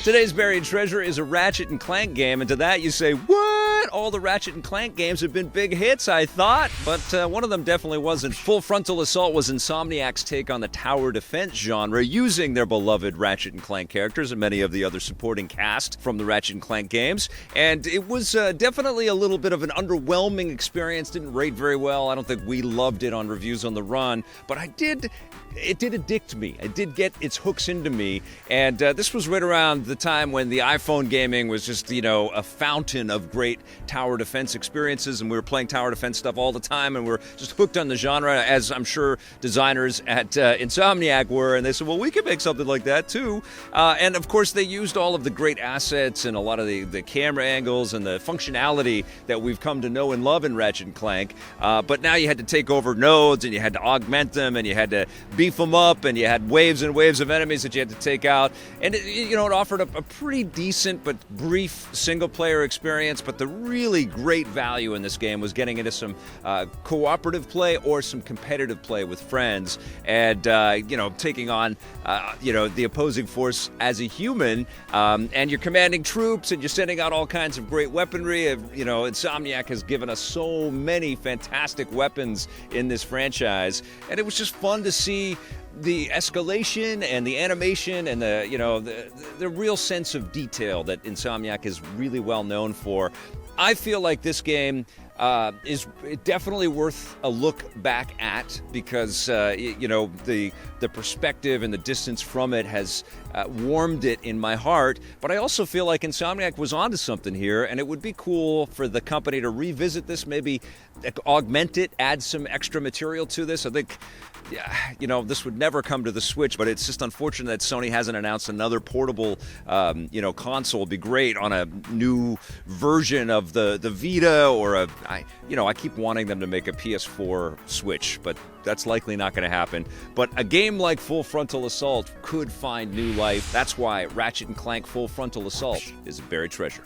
Today's buried treasure is a Ratchet and Clank game, and to that you say, what? All the Ratchet and Clank games have been big hits, I thought, but one of them definitely wasn't. Full Frontal Assault was Insomniac's take on the tower defense genre, using their beloved Ratchet and Clank characters and many of the other supporting cast from the Ratchet and Clank games, and it was definitely a little bit of an underwhelming experience. Didn't rate very well. I don't think we loved it on Reviews on the Run, but it did addict me. It did get its hooks into me, and this was right around the time when the iPhone gaming was just, a fountain of great tower defense experiences, and we were playing tower defense stuff all the time, and we were just hooked on the genre, as I'm sure designers at Insomniac were, and they said, well, we could make something like that too. And of course, they used all of the great assets and a lot of the camera angles and the functionality that we've come to know and love in Ratchet and Clank, but now you had to take over nodes, and you had to augment them, and you had to beef them up, and you had waves and waves of enemies that you had to take out, and it offered a pretty decent but brief single-player experience. But the really great value in this game was getting into some cooperative play or some competitive play with friends, and taking on the opposing force as a human, and you're commanding troops, and you're sending out all kinds of great weaponry. Insomniac has given us so many fantastic weapons in this franchise, and it was just fun to see the escalation and the animation and the real sense of detail that Insomniac is really well known for. I feel like this game is definitely worth a look back at, because the perspective and the distance from it has warmed it in my heart. But I also feel like Insomniac was onto something here, and it would be cool for the company to revisit this, maybe augment it, add some extra material to this. I think this would never come to the Switch, but it's just unfortunate that Sony hasn't announced another portable console. It'd be great on a new version of the Vita, or I keep wanting them to make a PS4 Switch, but that's likely not going to happen. But a game like Full Frontal Assault could find new life. That's why Ratchet and Clank Full Frontal Assault is a buried treasure.